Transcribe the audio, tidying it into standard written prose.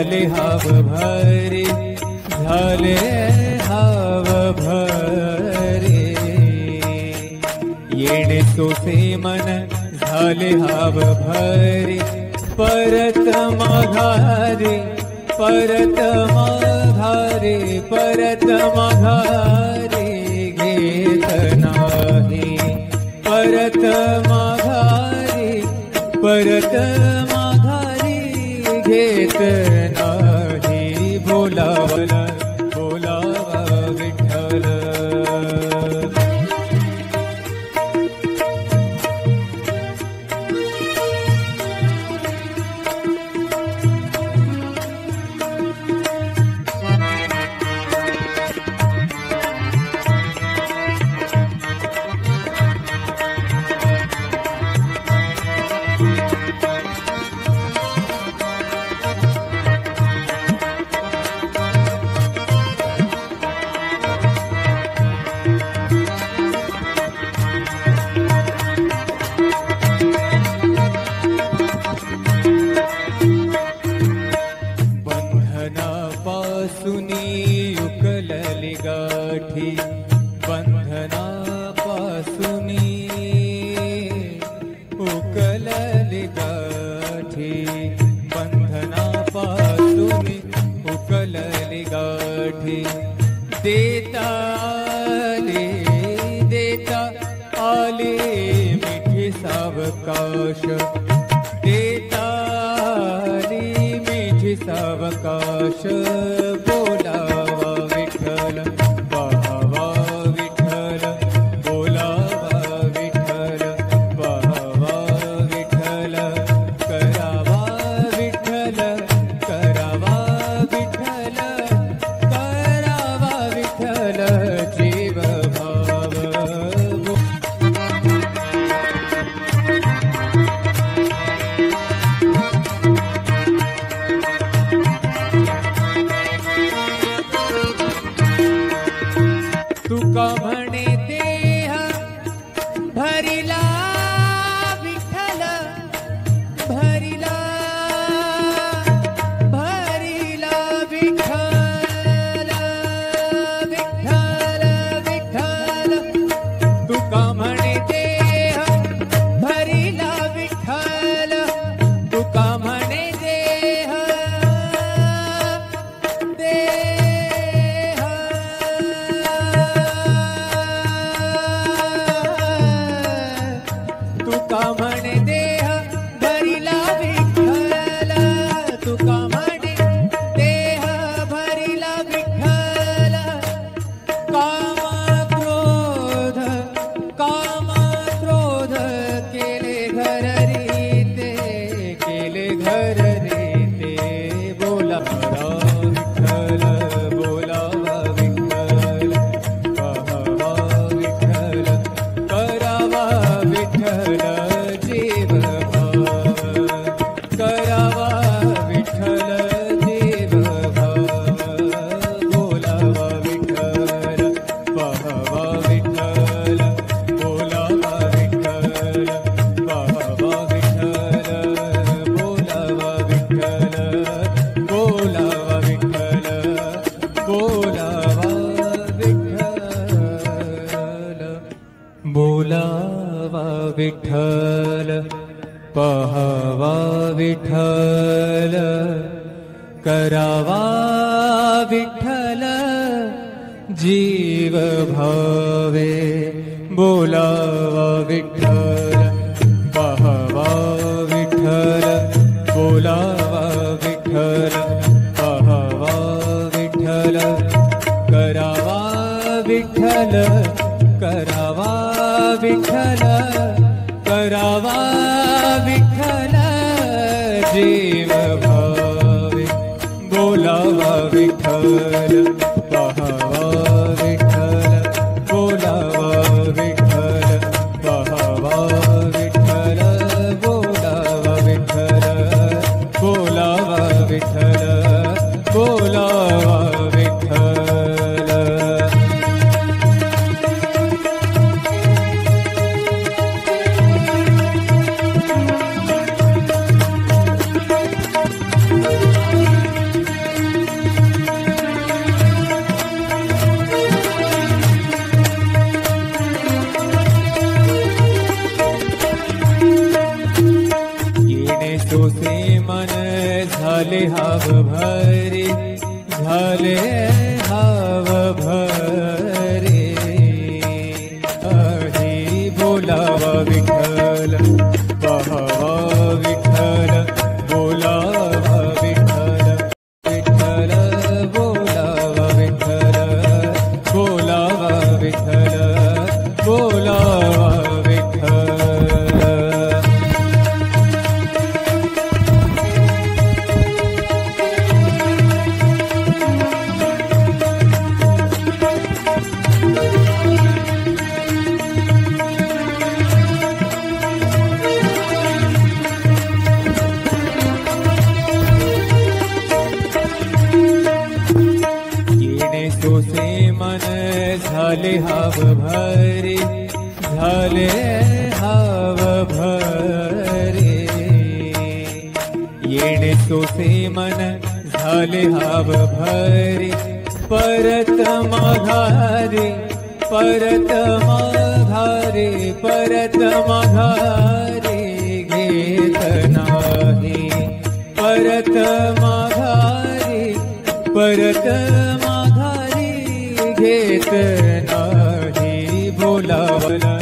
झाले हाव भरे, झाले हाव भरे. येणे सोसे मन झाले हाव भरे, परत माघारे, परत माघारे, परत माघारे घेत नाही. परत माघारे, परत माघारे घेत नाही. बोलावला बोलावा विठ्ठल. उकलली गाठी, बंधनापासूनी उकलली गाठी, बंधनापासूनी उकलली गाठी. देता आले मिठी सावकाश, देता आली मिठी सावकाश. बोलावा विठ्ठल, पाहावा विठ्ठल, बोलावा विठ्ठल, पाहावा विठ्ठल. करावा विठ्ठल, करावा विठ्ठल, करावा विठ्ठल जीव भाव. तुका म्हणे देह भरिला विठ्ठल, भरिला भरिला विठ्ठल, विठ्ठल विठ्ठल. तुका म्हणे देह भरिला विठ्ठल, तुका म्हणे देह तुका म्हणे देह भरिला विठ्ठल, तुका म्हणे देह भरिला विठ्ठल. काम क्रोध केले घर रीते, केले घर रीते. बोलावा विठ्ठल, बोलावा विठ्ठल, पाहावा विठ्ठल, करावा विठ्ठल जीव भाव. करावा विठ्ठल जीव भाव. बोलावा विठ्ठल, पाहावा विठ्ठल, बोलावा विठ्ठल, पाहावा विठ्ठल, बोलावा विठ्ठल, बोलावा विठ्ठल, बोलावा विठ्ठल. बोलावा विठ्ठल, पाहावा विठ्ठल, करावा विठ्ठल जीव भावे. बोलावा विठ्ठल, पाहावा विठ्ठल, बोलावा विठ्ठल, पाहावा विठ्ठल, करावा विठ्ठल, करावा विठ्ठल, करावा विठ्ठल जीव भावे. बोलावा विठ्ठल, पाहावा विठ्ठल, बोलावा विठ्ठल, पाहावा विठ्ठल, बोलावा विठ्ठल, बोलावा विठ्ठल, बोलावा विठ्ठल. झाले हाव भरे, झाले हाव भरे. हरी बोलावा विठ्ठल, पहावा विठ्ठल, बोलावा विठ्ठल. विठ्ठल बोलावा विठ्ठल, बोलावा विठ्ठल, बोलावा विठ्ठल. सोसे मन झाले हाव भरे, झाले हाव भरे. येणे सोसे मन झाले हाव भरे, परत माघारे, परत माघारे, परत माघारे घेत नाही. परत माघारे, परत माघारी घेत नाही. बोलावला